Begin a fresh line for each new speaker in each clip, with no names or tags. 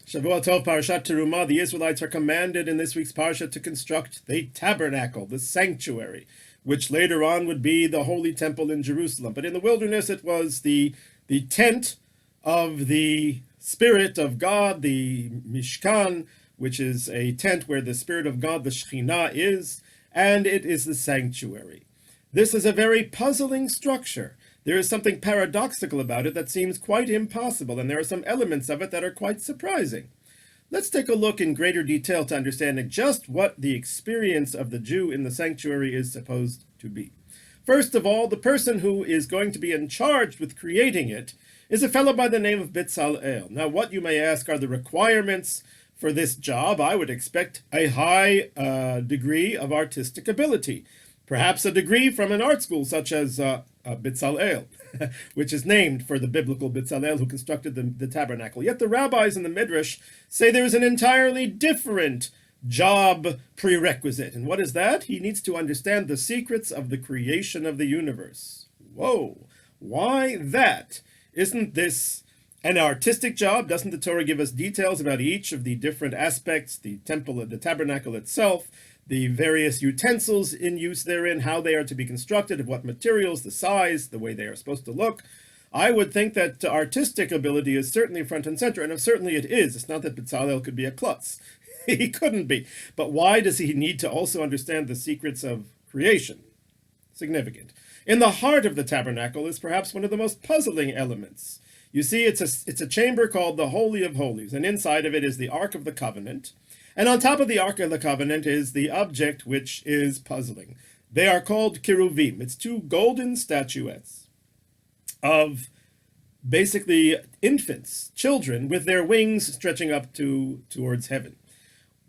Shavua Tov, Parshat Terumah. The Israelites are commanded in this week's Parsha to construct the tabernacle, the sanctuary, which later on would be the Holy Temple in Jerusalem. But in the wilderness, it was the tent of the Spirit of God, the Mishkan, which is a tent where the Spirit of God, the Shekhinah, is, and it is the sanctuary. This is a very puzzling structure. There is something paradoxical about it that seems quite impossible, and there are some elements of it that are quite surprising. Let's take a look in greater detail to understanding just what the experience of the Jew in the sanctuary is supposed to be. First of all, the person who is going to be in charge with creating it is a fellow by the name of Bitzalel. Now, what you may ask are the requirements for this job. I would expect a high degree of artistic ability. Perhaps a degree from an art school such as Bitzalel, which is named for the biblical Bitzalel who constructed the tabernacle. Yet the rabbis in the Midrash say there's an entirely different job prerequisite. And what is that? He needs to understand the secrets of the creation of the universe. Whoa, why that? Isn't this an artistic job? Doesn't the Torah give us details about each of the different aspects, the temple, the tabernacle itself, the various utensils in use therein, how they are to be constructed, of what materials, the size, the way they are supposed to look? I would think that artistic ability is certainly front and center, and certainly it is. It's not that Bezalel could be a klutz. He couldn't be. But why does he need to also understand the secrets of creation? Significant. In the heart of the tabernacle is perhaps one of the most puzzling elements. You see, it's a chamber called the Holy of Holies, and inside of it is the Ark of the Covenant. And on top of the Ark of the Covenant is the object which is puzzling. They are called Keruvim. It's two golden statuettes of basically infants, children, with their wings stretching up towards heaven.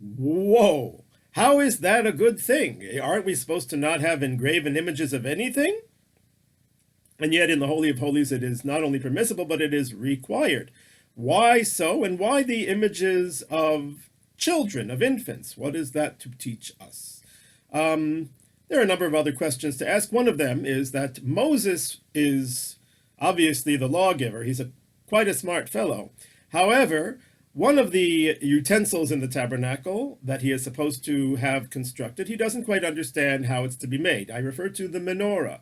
Whoa! How is that a good thing? Aren't we supposed to not have engraven images of anything? And yet in the Holy of Holies it is not only permissible, but it is required. Why so? And why the images of children, of infants? What is that to teach us? There are a number of other questions to ask. One of them is that Moses is obviously the lawgiver. He's quite a smart fellow. However, one of the utensils in the tabernacle that he is supposed to have constructed, he doesn't quite understand how it's to be made. I refer to the menorah.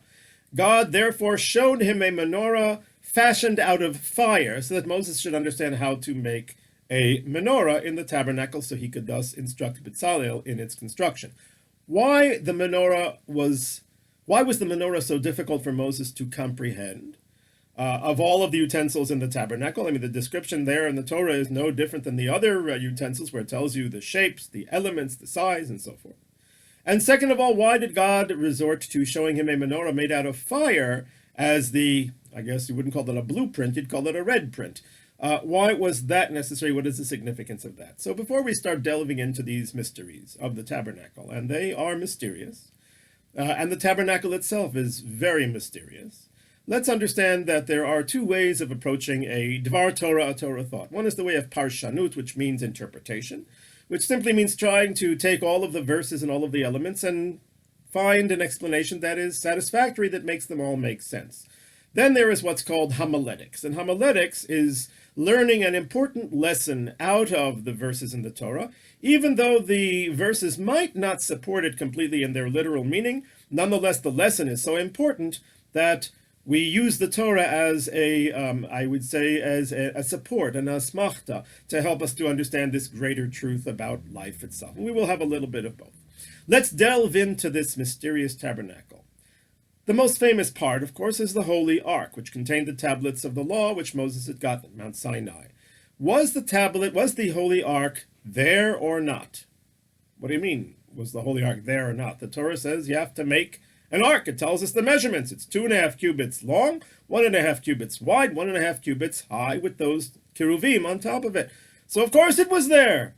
God therefore showed him a menorah fashioned out of fire so that Moses should understand how to make a menorah in the tabernacle so he could thus instruct Bezalel in its construction. Why was the menorah so difficult for Moses to comprehend? Of all of the utensils in the tabernacle, I mean, the description there in the Torah is no different than the other utensils where it tells you the shapes, the elements, the size, and so forth. And second of all, why did God resort to showing him a menorah made out of fire as I guess you wouldn't call it a blueprint, you'd call it a red print. Why was that necessary? What is the significance of that? So before we start delving into these mysteries of the tabernacle, and they are mysterious, and the tabernacle itself is very mysterious, let's understand that there are two ways of approaching a Dvar Torah, a Torah thought. One is the way of Parshanut, which means interpretation, which simply means trying to take all of the verses and all of the elements and find an explanation that is satisfactory, that makes them all make sense. Then there is what's called homiletics, and homiletics is learning an important lesson out of the verses in the Torah, even though the verses might not support it completely in their literal meaning. Nonetheless, the lesson is so important that we use the Torah as I would say, as a support, an asmachta, to help us to understand this greater truth about life itself. And we will have a little bit of both. Let's delve into this mysterious tabernacle. The most famous part, of course, is the Holy Ark, which contained the tablets of the law which Moses had gotten at Mount Sinai. Was the Holy Ark there or not? What do you mean, was the Holy Ark there or not? The Torah says you have to make an ark. It tells us the measurements. It's 2.5 cubits long, 1.5 cubits wide, 1.5 cubits high, with those keruvim on top of it. So of course it was there.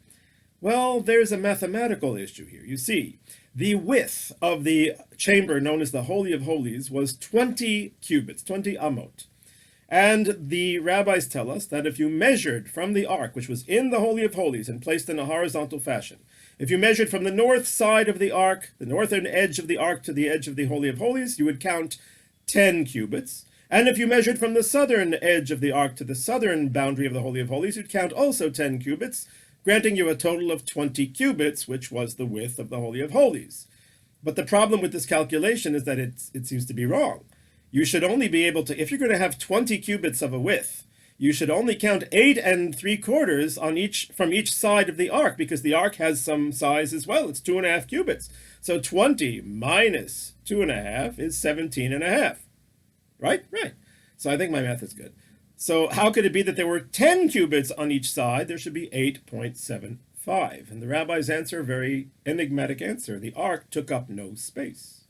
Well, there's a mathematical issue here. You see, the width of the chamber known as the Holy of Holies was 20 cubits, 20 amot. And the rabbis tell us that if you measured from the ark, which was in the Holy of Holies and placed in a horizontal fashion, if you measured from the north side of the ark, the northern edge of the ark to the edge of the Holy of Holies, you would count 10 cubits. And if you measured from the southern edge of the ark to the southern boundary of the Holy of Holies, you'd count also 10 cubits, granting you a total of 20 cubits, which was the width of the Holy of Holies. But the problem with this calculation is that it seems to be wrong. You should only be able to, if you're going to have 20 cubits of a width, you should only count 8 3/4 from each side of the ark, because the ark has some size as well. It's 2.5 cubits. So 20 minus 2.5 is 17.5. Right? Right. So I think my math is good. So how could it be that there were 10 cubits on each side? There should be 8.75. And the rabbis answer a very enigmatic answer. The ark took up no space.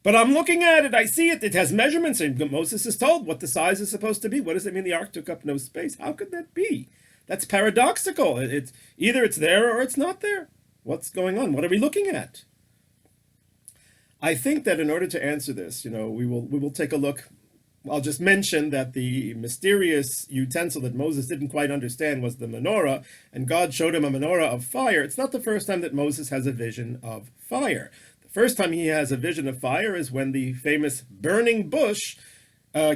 But I'm looking at it, I see it, it has measurements, and Moses is told what the size is supposed to be. What does it mean the ark took up no space? How could that be? That's paradoxical. It's either it's there or it's not there. What's going on? What are we looking at? I think that in order to answer this, we will take a look. I'll just mention that the mysterious utensil that Moses didn't quite understand was the menorah, and God showed him a menorah of fire. It's not the first time that Moses has a vision of fire. First time he has a vision of fire is when the famous burning bush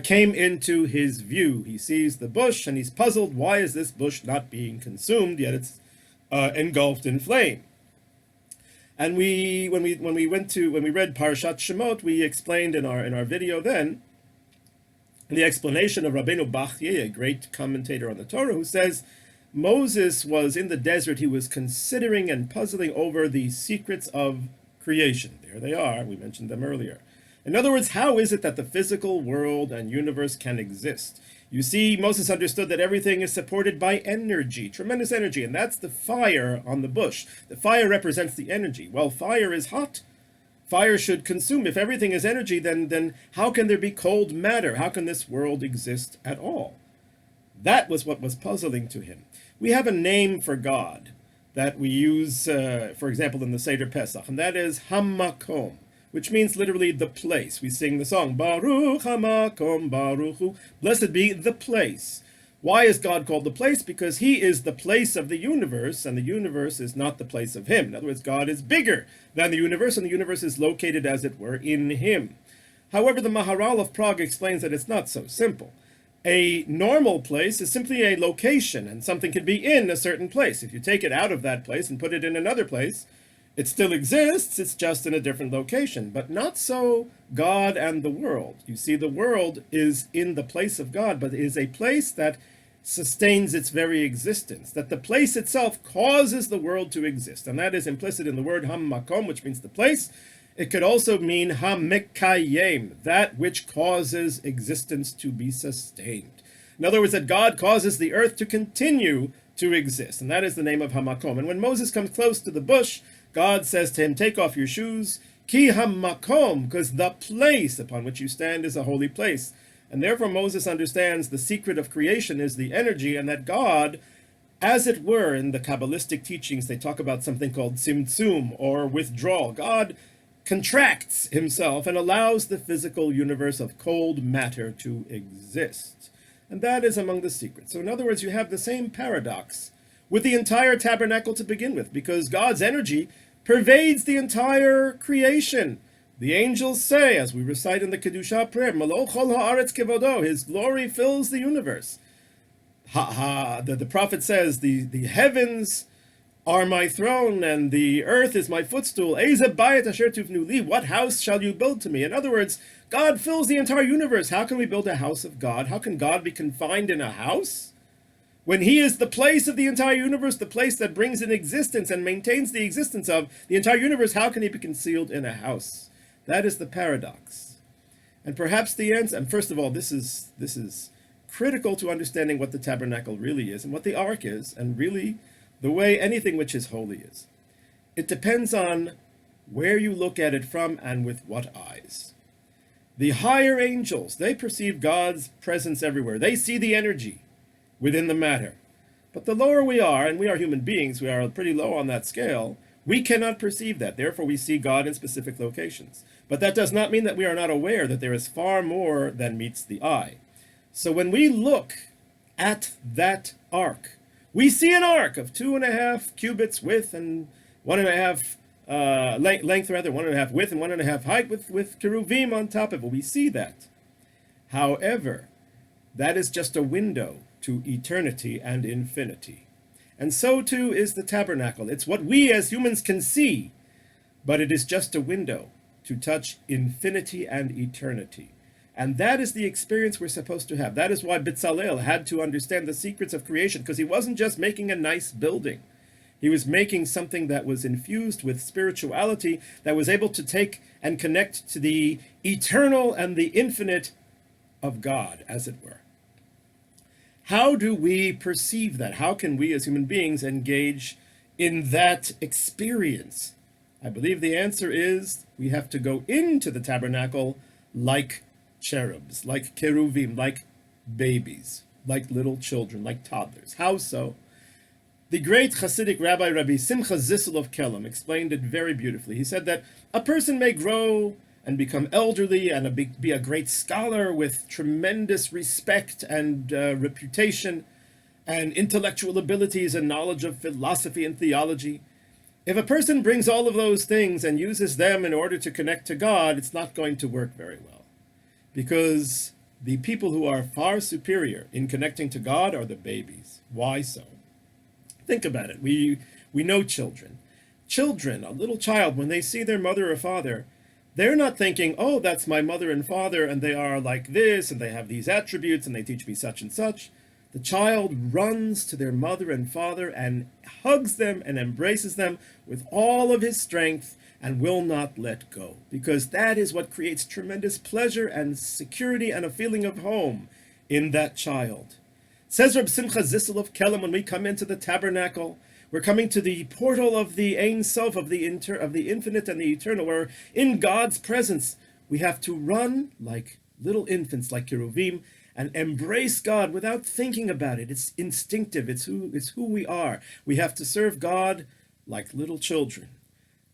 came into his view. He sees the bush and he's puzzled. Why is this bush not being consumed, yet it's engulfed in flame? And when we read Parshat Shemot, we explained in our video then the explanation of Rabbeinu Bachye, a great commentator on the Torah, who says Moses was in the desert. He was considering and puzzling over the secrets of creation. There they are. We mentioned them earlier. In other words, how is it that the physical world and universe can exist? You see, Moses understood that everything is supported by energy, tremendous energy, and that's the fire on the bush. The fire represents the energy. Well, fire is hot. Fire should consume. If everything is energy, then how can there be cold matter? How can this world exist at all? That was what was puzzling to him. We have a name for God that we use, for example, in the Seder Pesach, and that is Hamakom, which means literally the place. We sing the song, Baruch Hamakom Baruch Hu, blessed be the place. Why is God called the place? Because he is the place of the universe, and the universe is not the place of him. In other words, God is bigger than the universe, and the universe is located, as it were, in him. However, the Maharal of Prague explains that it's not so simple. A normal place is simply a location, and something can be in a certain place. If you take it out of that place and put it in another place, it still exists, it's just in a different location. But not so God and the world. You see, the world is in the place of God, but it is a place that sustains its very existence, that the place itself causes the world to exist. And that is implicit in the word Hammakom, which means the place. It could also mean Hamekayem, that which causes existence to be sustained. In other words, that God causes the earth to continue to exist, and that is the name of Hamakom. And when Moses comes close to the bush, God says to him, take off your shoes, Ki Hamakom, because the place upon which you stand is a holy place. And therefore Moses understands the secret of creation is the energy, and that God, as it were, in the Kabbalistic teachings, they talk about something called tzimtzum, or withdrawal. God contracts himself and allows the physical universe of cold matter to exist. And that is among the secrets. So in other words, you have the same paradox with the entire tabernacle to begin with, because God's energy pervades the entire creation. The angels say, as we recite in the Kedusha prayer, Malo chol haaretz kevodo, his glory fills the universe. The prophet says, the heavens are my throne, and the earth is my footstool. Eze bayit asher tuvnu li, what house shall you build to me? In other words, God fills the entire universe. How can we build a house of God? How can God be confined in a house? When he is the place of the entire universe, the place that brings in existence and maintains the existence of the entire universe, how can he be concealed in a house? That is the paradox. And perhaps the answer, and first of all, this is critical to understanding what the tabernacle really is and what the ark is, and really the way anything which is holy is. It depends on where you look at it from and with what eyes. The higher angels, they perceive God's presence everywhere. They see the energy within the matter. But the lower we are, and we are human beings, we are pretty low on that scale, we cannot perceive that. Therefore, we see God in specific locations. But that does not mean that we are not aware that there is far more than meets the eye. So when we look at that ark, we see an ark of 2.5 cubits width and 1.5 length, 1.5 width and 1.5 height with cheruvim on top of it. We see that. However, that is just a window to eternity and infinity. And so too is the tabernacle. It's what we as humans can see, but it is just a window to touch infinity and eternity. And that is the experience we're supposed to have. That is why Bezalel had to understand the secrets of creation, because he wasn't just making a nice building. He was making something that was infused with spirituality, that was able to take and connect to the eternal and the infinite of God, as it were. How do we perceive that? How can we as human beings engage in that experience? I believe the answer is we have to go into the tabernacle like cherubs, like cheruvim, like babies, like little children, like toddlers. How so? The great Hasidic Rabbi Simcha Zissel of Kelm explained it very beautifully. He said that a person may grow and become elderly and be a great scholar with tremendous respect and reputation and intellectual abilities and knowledge of philosophy and theology. If a person brings all of those things and uses them in order to connect to God, it's not going to work very well. Because the people who are far superior in connecting to God are the babies. Why so? Think about it. We know children. Children, a little child, when they see their mother or father, they're not thinking, oh, that's my mother and father, and they are like this, and they have these attributes, and they teach me such and such. The child runs to their mother and father and hugs them and embraces them with all of his strength and will not let go, because that is what creates tremendous pleasure and security and a feeling of home in that child. Says Reb Simcha Zissel of Kelm, when we come into the tabernacle, we're coming to the portal of the Ein Sof, of the infinite and the eternal, where in God's presence we have to run like little infants, like cheruvim, and embrace God without thinking about it. It's instinctive. It's who we are. We have to serve God like little children,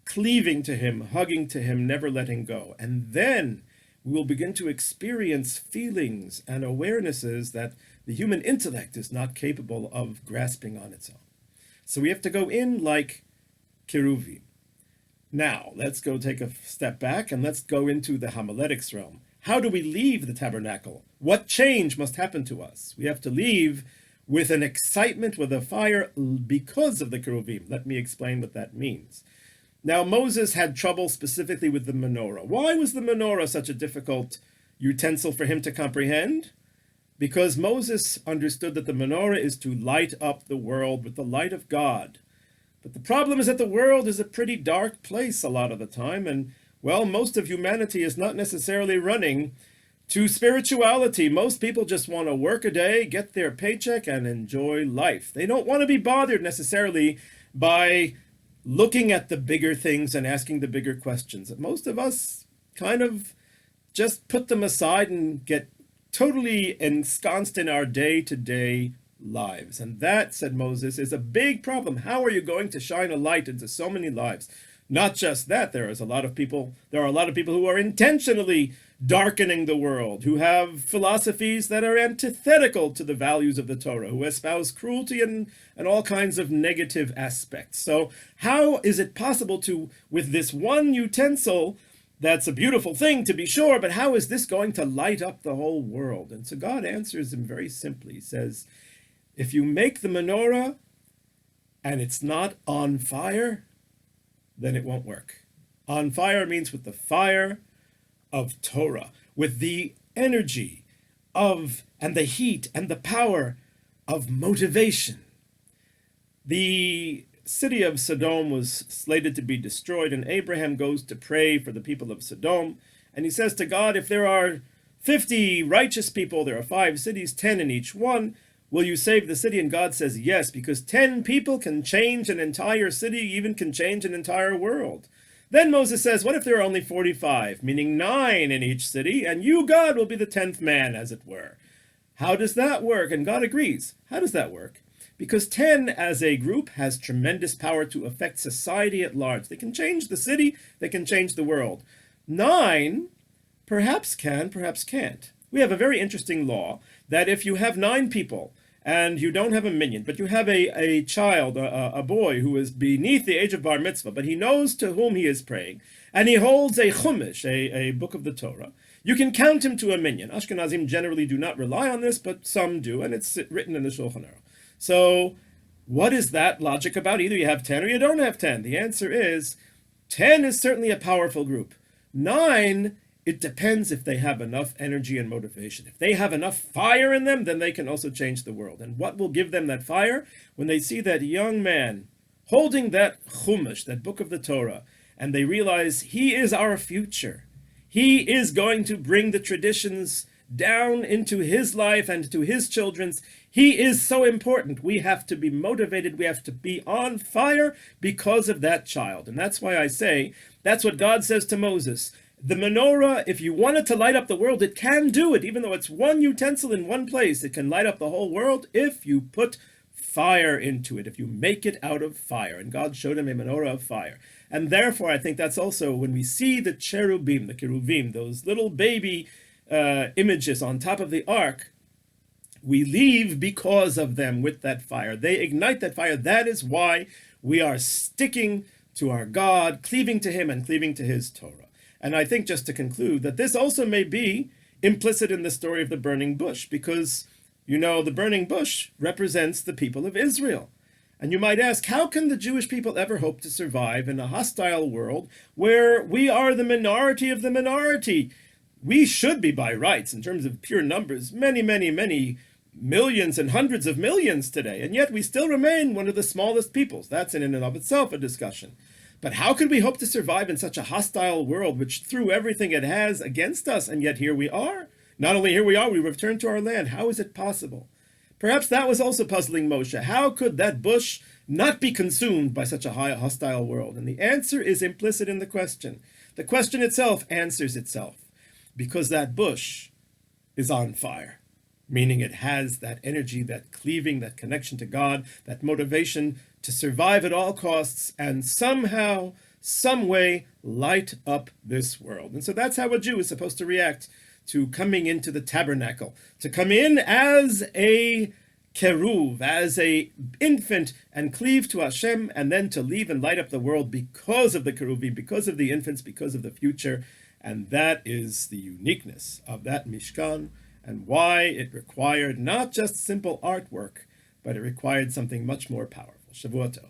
cleaving to him, hugging to him, never letting go. And then we will begin to experience feelings and awarenesses that the human intellect is not capable of grasping on its own. So we have to go in like cheruvim. Now, let's go take a step back and let's go into the homiletics realm. How do we leave the tabernacle? What change must happen to us? We have to leave with an excitement, with a fire, because of the cheruvim. Let me explain what that means. Now, Moses had trouble specifically with the menorah. Why was the menorah such a difficult utensil for him to comprehend? Because Moses understood that the menorah is to light up the world with the light of God. But the problem is that the world is a pretty dark place a lot of the time, and well, most of humanity is not necessarily running to spirituality. Most people just want to work a day, get their paycheck, and enjoy life. They don't want to be bothered necessarily by looking at the bigger things and asking the bigger questions. Most of us kind of just put them aside and get totally ensconced in our day-to-day lives. And that, said Moses, is a big problem. How are you going to shine a light into so many lives? Not just that, there are a lot of people who are intentionally darkening the world, who have philosophies that are antithetical to the values of the Torah, who espouse cruelty and all kinds of negative aspects. So how is it possible to, with this one utensil, that's a beautiful thing to be sure, but how is this going to light up the whole world? And so God answers him very simply. He says, if you make the menorah and it's not on fire, then it won't work. On fire means with the fire of Torah, with the energy of, and the heat and the power of motivation. The city of Sodom was slated to be destroyed, and Abraham goes to pray for the people of Sodom, and he says to God, if there are 50 righteous people, there are 5 cities, 10 in each one, will you save the city? And God says yes, because 10 people can change an entire city, even can change an entire world. Then Moses says, what if there are only 45, meaning 9 in each city, and you, God, will be the 10th man, as it were? How does that work? And God agrees. How does that work? Because 10 as a group has tremendous power to affect society at large. They can change the city, they can change the world. 9 perhaps can, perhaps can't. We have a very interesting law that if you have 9 people, and you don't have a minion, but you have a child, a boy who is beneath the age of bar mitzvah, but he knows to whom he is praying, and he holds a chumash, a book of the Torah. You can count him to a minyan. Ashkenazim generally do not rely on this, but some do, and it's written in the Shulchan Aruch. So what is that logic about? Either you have 10 or you don't have 10. The answer is 10 is certainly a powerful group. 9, it depends if they have enough energy and motivation. If they have enough fire in them, then they can also change the world. And what will give them that fire? When they see that young man holding that Chumash, that book of the Torah, and they realize he is our future. He is going to bring the traditions down into his life and to his children's. He is so important. We have to be motivated. We have to be on fire because of that child. And that's why I say, that's what God says to Moses. The menorah, if you want it to light up the world, it can do it. Even though it's one utensil in one place, it can light up the whole world if you put fire into it, if you make it out of fire. And God showed him a menorah of fire. And therefore, I think that's also when we see the cherubim, the keruvim, those little baby images on top of the ark, we leave because of them with that fire. They ignite that fire. That is why we are sticking to our God, cleaving to him and cleaving to his Torah. And I think, just to conclude, that this also may be implicit in the story of the burning bush, because, you know, the burning bush represents the people of Israel. And you might ask, how can the Jewish people ever hope to survive in a hostile world where we are the minority of the minority? We should be, by rights, in terms of pure numbers, many, many, many millions and hundreds of millions today, and yet we still remain one of the smallest peoples. That's in and of itself a discussion. But how could we hope to survive in such a hostile world which threw everything it has against us, and yet here we are? Not only here we are, we return to our land. How is it possible? Perhaps that was also puzzling Moshe. How could that bush not be consumed by such a hostile world? And the answer is implicit in the question. The question itself answers itself, because that bush is on fire, meaning it has that energy, that cleaving, that connection to God, that motivation to survive at all costs and somehow, some way, light up this world. And so that's how a Jew is supposed to react to coming into the tabernacle, to come in as a keruv, as a infant, and cleave to Hashem, and then to leave and light up the world because of the keruvim, because of the infants, because of the future. And that is the uniqueness of that Mishkan, and why it required not just simple artwork, but it required something much more powerful. Shavua Tov.